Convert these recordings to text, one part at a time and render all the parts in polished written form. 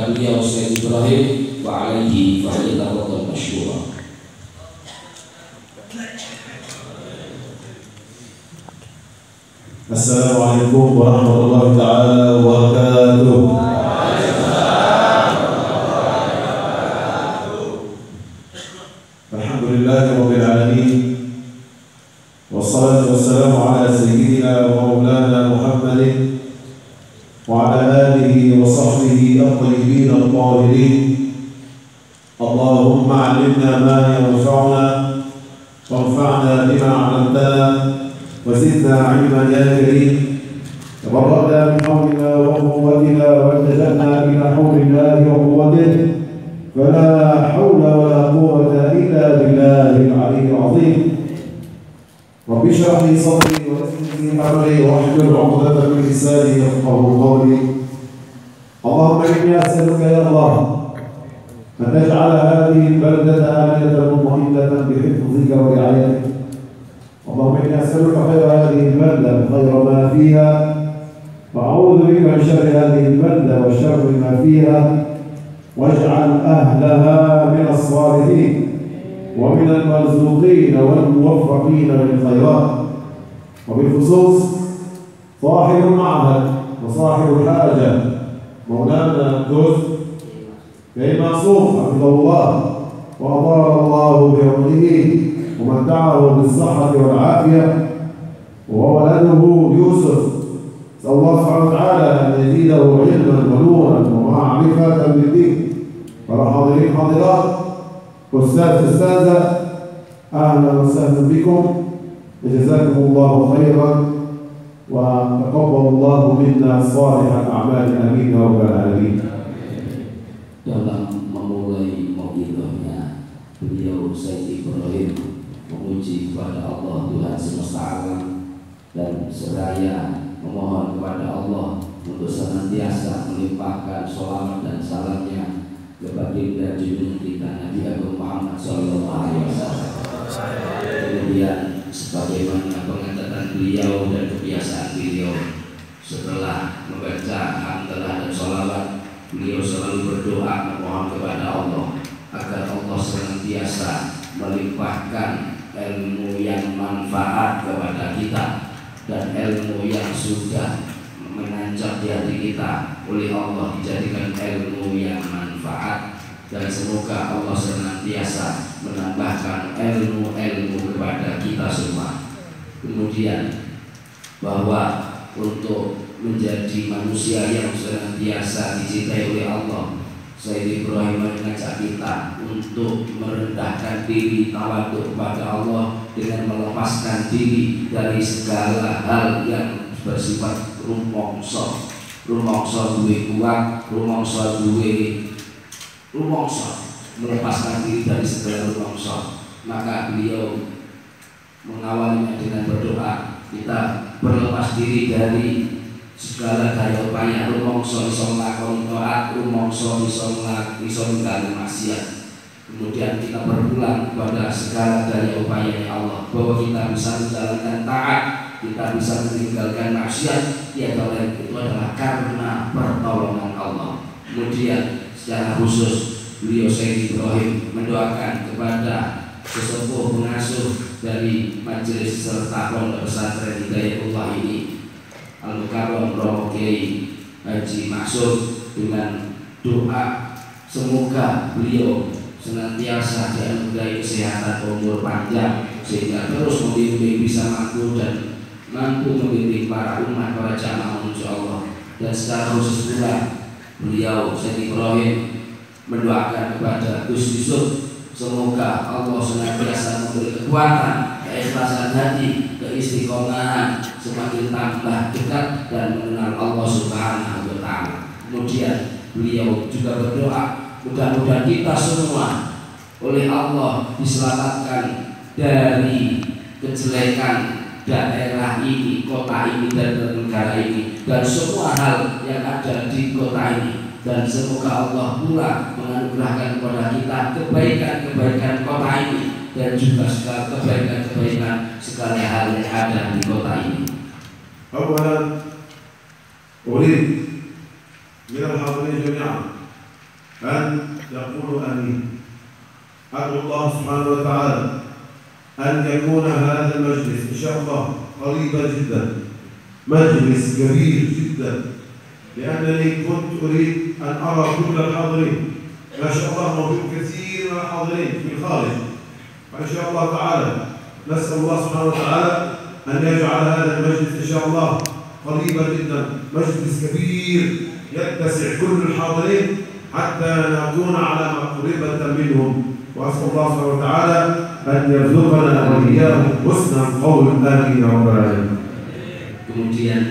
kepada beliau Sayyid Ibrahim wa alaihi falyatafaddal masyhura. Assalamualaikum warahmatullahi taala wabarakatuh. Alhamdulillahirabbil alamin. Wassalatu wassalamu ala sayyidina wa maulana Muhammadin wa ala alihi wa sahbihi at-tayyibin at-tahirin. Allahumma 'allimna ma yanfa'una wanfa'na bima 'allamtana وزدنا علما يا كريم. تبرأنا من حولنا وقوتنا والتجأنا إلى حول الله وقوته، فلا حول ولا قوة إلا بالله العلي العظيم. رب اشرح لي صدري ويسر لي أمري واحلل عقدة من لساني يفقهوا قولي. اللهم إني أسألك يا الله أن تجعل هذه البلدة آمنة مطمئنة بحفظك ورعايتك. اللهم إني أسألك خير هذه البلدة وخير ما فيها، وأعوذ بك من شر هذه البلدة وشر ما فيها، واجعل أهلها من الصالحين ومن المرزوقين والموفقين للخيرات. وبالخصوص صاحب المعهد وصاحب الحاجة مولانا الدكتور كيما صوف حفظه الله وأطال الله بعمره ومتعه بالصحة والعافية، وولده يوسف، نسأل الله سبحانه وتعالى أن يزيده علما ونورا ومعرفة بالدين. para hadirin hadirat, ustaz ustazah, ahlan wa sahlan bikum, jazakumullahu khairan wa taqabbalallahu minna salihal a'mal, amin ya rabbal alamin. Dalam memulai mauidahnya, beliau Sayyid Ibrahim memuji kepada Allah Tuhan semesta alam dan seraya memohon kepada Allah untuk senantiasa melimpahkan sholawat dan salamnya kepada baginda junjungan kita Nabi Agung Muhammad Sallallahu Alaihi Wasallam. Kemudian sebagaimana pengetahuan beliau dan kebiasaan beliau, setelah membaca hamdalah dan sholawat, beliau selalu berdoa memohon kepada Allah agar Allah senantiasa melimpahkan ilmu yang manfaat kepada kita dan ilmu yang sudah menancap di hati kita oleh Allah dijadikan ilmu yang manfaat, dan semoga Allah senantiasa menambahkan ilmu-ilmu kepada kita semua. Kemudian bahwa untuk menjadi manusia yang senantiasa dicintai oleh Allah, Sayyid Ibrahim mengajak kita untuk merendahkan diri, tawaduk kepada Allah dengan melepaskan diri dari segala hal yang bersifat rumongso. Rumongso duwe kuat, rumongso duwe rumongso, melepaskan diri dari segala rumongso. Maka beliau mengawalinya dengan berdoa, kita berlepas diri dari segala daya upaya rumongso iso nglakoni taat, rumongso iso ninggalin maksiat. Kemudian kita berpulang kepada segala daya upaya Allah, bahwa kita bisa menjalankan taat, kita bisa meninggalkan maksiat, tiada lain itu adalah karena pertolongan Allah. Kemudian secara khusus beliau Sayyid Ibrahim mendoakan kepada sesepuh pengasuh dari majelis serta pondok pesantren Hidayatullah ini, Al-Mukarram Romo Kiai Haji Maksud, dengan doa semoga beliau senantiasa dianugerahi kesehatan umur panjang sehingga terus membimbing bisa mampu membimbing para umat, para jamaah menuju Allah. Dan secara khusus pula beliau Sayyid Ibrahim mendoakan kepada Gus Yusuf, semoga Allah senantiasa memberi kekuatan, keikhlasan hati, keistiqomahan, semakin tambah dekat dan mengenal Allah Subhanahu wa Ta'ala. Kemudian beliau juga berdoa, mudah-mudahan kita semua oleh Allah diselamatkan dari kejelekan daerah ini, kota ini, dan negara ini, dan semua hal yang ada di kota ini. Dan semoga Allah pula menganugerahkan kepada kita kebaikan-kebaikan kota ini, dan juga segala kebaikan-kebaikan segala hal yang ada di kota ini. أولا أريد من الحاضرين جميعا أن يقولوا آمين. أدعو الله سبحانه وتعالى أن يكون هذا المجلس إن شاء الله قريبا جدا، مجلس كبير جدا، لأنني كنت أريد أن أرى كل الحاضرين. ما شاء الله موجود كثير من الحاضرين في الخارج، فإن شاء الله تعالى نسأل الله سبحانه وتعالى أن يجعل هذا المجلس إن شاء الله قريبا جدا، مجلس كبير يتسع كل الحاضرين حتى نكون على مقربة منهم. وأسأل الله سبحانه وتعالى أن يرزقنا وإياهم حسن القول آمين يا رب العالمين. Kemudian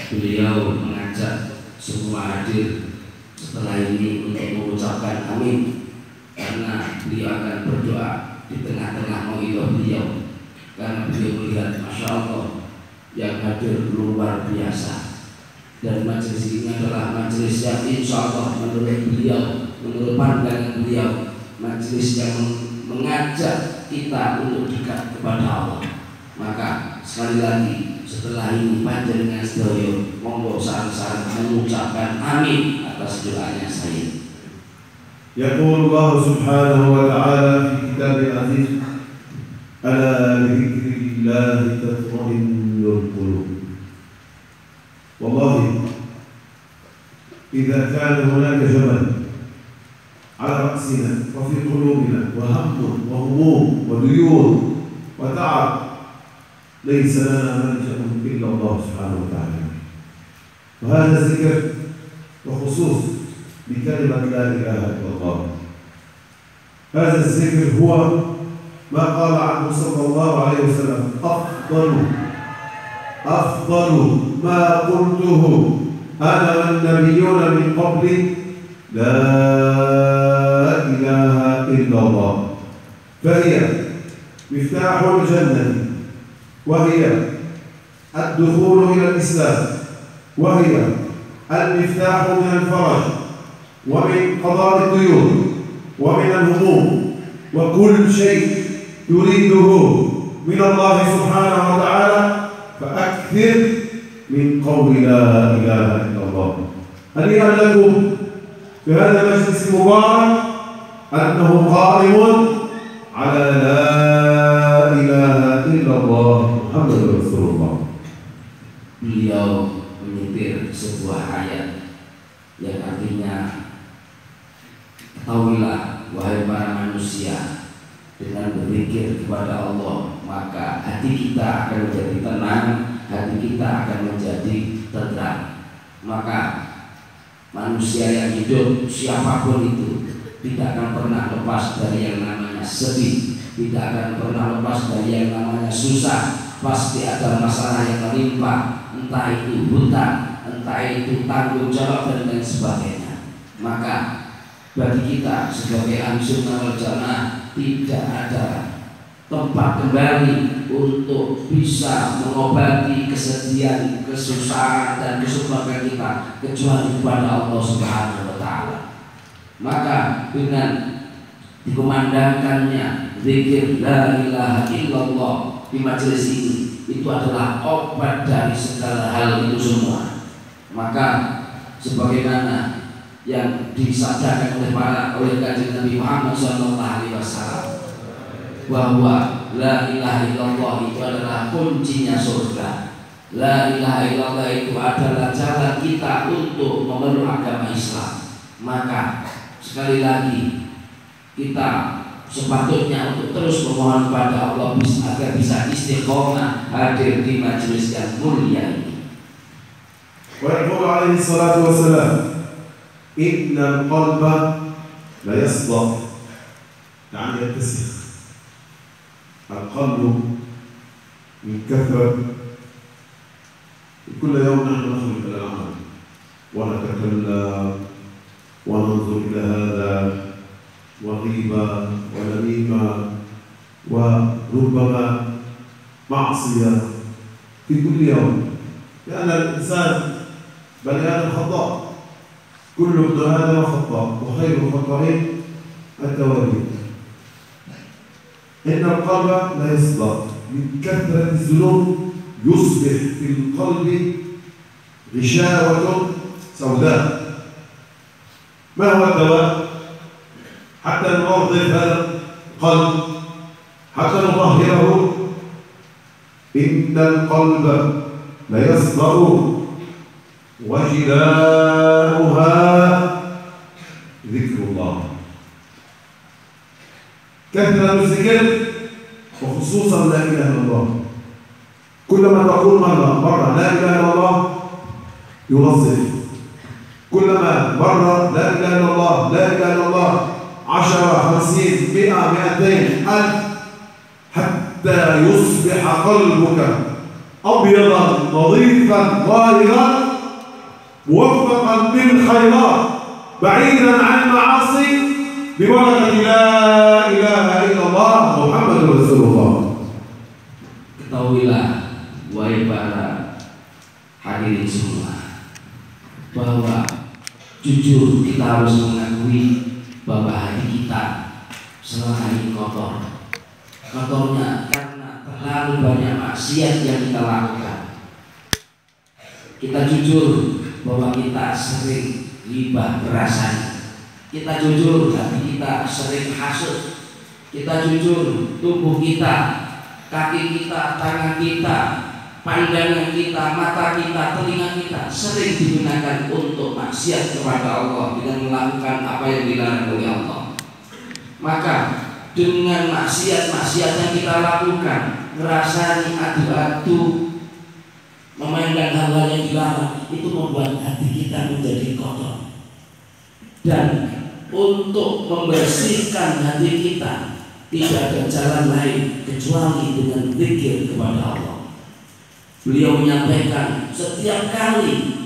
beliau mengajak semua hadir setelah ini untuk mengucapkan amin, karena beliau akan berdoa di tengah-tengah mau'idhah beliau, karena beliau melihat Masya Allah yang hadir luar biasa. Dan majelis ini adalah majelis yang insya Allah menurut beliau, menurut pandangan beliau, majelis yang mengajak kita untuk dekat kepada Allah. Maka sekali lagi setelah ini panjenengan sedaya monggo sareng-sareng mengucapkan amin atas doanya saya. يقول الله سبحانه وتعالى في كتابه العزيز: ألا بذكر الله تطمئن القلوب. والله إذا كان هناك جبل على رأسنا وفي قلوبنا وهم وهموم وديون وتعب، ليس لنا ملجأ إلا الله سبحانه وتعالى. وهذا الذكر وخصوص بكلمة لا إله إلا الله. هذا الذكر هو ما قال عنه صلى الله عليه وسلم: أفضل ما قلته أنا والنبيون من قبلي لا إله إلا الله. فهي مفتاح الجنة، وهي الدخول إلى الإسلام، وهي المفتاح من الفرج ومن قضاء الديون ومن الهموم وكل شيء يريده من الله سبحانه وتعالى. فأكثر من قول لا إله إلا الله. هنيئا لكم في هذا المجلس المبارك أنه قائم على لا إله إلا الله محمد رسول الله. Beliau menyetir sebuah ayat yang artinya, ketahuilah wahai para manusia, dengan berzikir kepada Allah maka hati kita akan menjadi tenang, hati kita akan menjadi tenang. Maka manusia yang hidup siapapun itu tidak akan pernah lepas dari yang namanya sedih, tidak akan pernah lepas dari yang namanya susah. Pasti ada masalah yang menimpa, entah itu hutang, entah itu tanggung jawab dan lain sebagainya. Maka bagi kita sebagai ahli sunnah wal jamaah tidak ada tempat kembali untuk bisa mengobati kesedihan, kesusahan dan kesukaran kita kecuali kepada Allah Subhanahu wa taala. Maka dengan dikumandangkannya zikir la ilaha illallah di majelis ini, itu adalah obat dari segala hal itu semua. Maka sebagaimana yang disabdakan oleh Kanjeng Nabi Muhammad SAW, bahwa la ilaha illallah itu adalah kuncinya surga. La ilaha illallah itu adalah jalan kita untuk memeluk agama Islam. Maka sekali lagi kita sepatutnya untuk terus memohon kepada Allah agar bisa istiqomah hadir di majelis yang mulia ini. Wa yaqulu alaihi salatu wassalam: innal qalba la yasdaq, yani yattasikh. Al-qalbu min kathrat, كل يوم نحن نخرج إلى العمل ونتكلم وننظر إلى هذا وغيبة ونميمة وربما معصية في كل يوم، لأن الإنسان بني آدم خطاء، كل ابن آدم خطاء وخير الخطائين التوابين. إن القلب لا يصدق، من كثرة الذنوب يصبح في القلب غشاوة سوداء، ما هو الدواء؟ حتى نوظف هذا القلب، حتى نطهره. إن القلب ليصدأ وجلاؤها ذكر الله. كثرة الذكر وخصوصا لا إله إلا الله. كلما تقول مرة لا إله إلا الله يوظف، كلما مرة لا إله إلا الله لا إله إلا الله 10 50 100 200 1000 حتى يصبح قلبك أبيضا نظيفا ظاهرا موفقا بالخيرات بعيدا عن المعاصي ببركة لا إله إلا الله محمد رسول الله. Ketahuilah wahai para hadirin semua, bahwa jujur kita harus mengakui bahwa hati kita selama ini kotor. Kotornya karena terlalu banyak maksiat yang kita lakukan. Kita jujur bahwa kita sering ghibah berasanya. Kita jujur hati kita sering hasud. Kita jujur tubuh kita, kaki kita, tangan kita, pandangan kita, mata kita, telinga kita sering digunakan untuk maksiat kepada Allah dengan melakukan apa yang dilarang oleh Allah. Maka dengan maksiat-maksiat yang kita lakukan, ngerasani adu-adu, memandang hal-hal yang dilarang, itu membuat hati kita menjadi kotor. Dan untuk membersihkan hati kita tidak ada jalan lain kecuali dengan zikir kepada Allah. Beliau menyampaikan setiap kali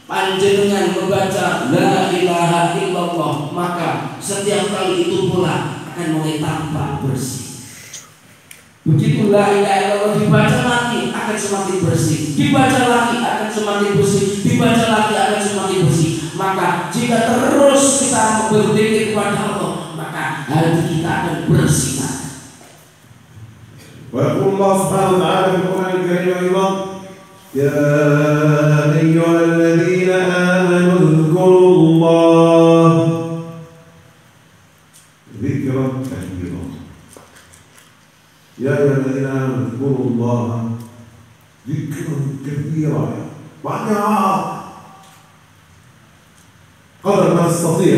panjenengan membaca la ilaha illallah, maka setiap kali itu pula akan mulai tampak bersih. Begitu la ilaha illallah dibaca lagi akan semakin bersih, dibaca lagi akan semakin bersih, dibaca lagi akan semakin bersih. Maka jika terus kita berzikir kepada Allah, maka hati kita akan bersinar. ويقول الله سبحانه وتعالى في القرآن الكريم أيضا يا أيها الذين آمنوا اذكروا الله ذكرا كثيرا. يا أيها الذين آمنوا اذكروا الله ذكرا كثيرا. معناها قدر ما تستطيع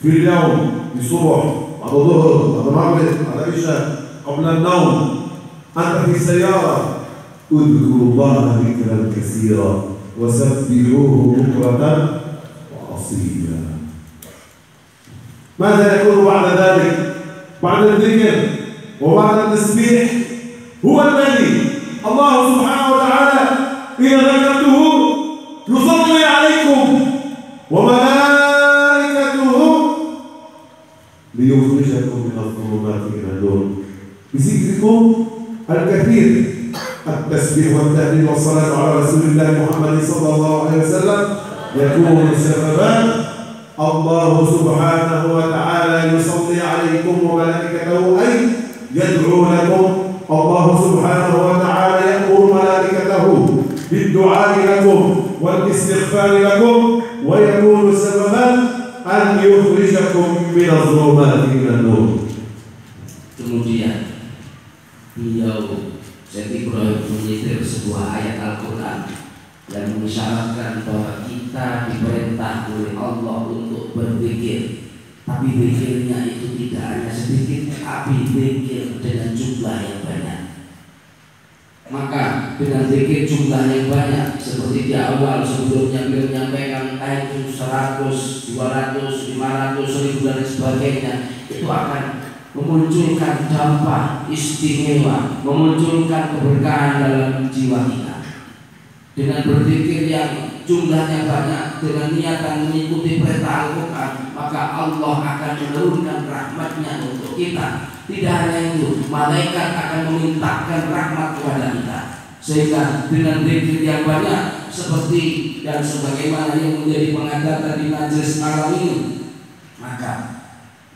في اليوم، في الصبح، بعد الظهر، بعد المغرب، بعد العشاء، قبل النوم، أنت في السيارة، اذكروا الله ذكرا كثيرا وسبحوه بكرة وأصيلا. ماذا يكون بعد ذلك؟ بعد الذكر وبعد التسبيح هو الذي الله سبحانه وتعالى إذا ذكرته يصلي عليكم وملائكته ليخرجكم من الظلمات إلى النور بذكركم الكثير، التسبيح والتهليل والصلاة على رسول الله محمد صلى الله عليه وسلم يكون سببا الله سبحانه وتعالى يصلي عليكم وملائكته، أي يدعو لكم. الله سبحانه وتعالى يأمر ملائكته بالدعاء لكم والاستغفار لكم، ويكون سببا أن يخرجكم من الظلمات إلى النور. Kemudian beliau Syekh Ibrahim menyitir sebuah ayat Al-Quran yang mengisyaratkan bahwa kita diperintah oleh Allah untuk berzikir, tapi zikirnya itu tidak hanya sedikit, tapi zikir dengan jumlah yang banyak. Maka dengan zikir jumlah yang banyak, seperti di awal sebelumnya beliau menyampaikan ayat 100, 200, 500, 1000 dan sebagainya, itu akan memunculkan dampak istimewa, memunculkan keberkahan dalam jiwa kita. Dengan berzikir yang jumlahnya banyak, dengan niatan mengikuti perintah Al-Quran, maka Allah akan menurunkan rahmatnya untuk kita. Tidak hanya itu, malaikat akan memintakan rahmat kepada kita. Sehingga dengan zikir yang banyak, seperti dan sebagaimana yang menjadi pengantar di majelis malam ini, maka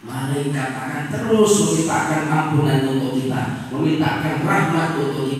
malaikat akan terus memintakan ampunan untuk kita, memintakan rahmat untuk kita.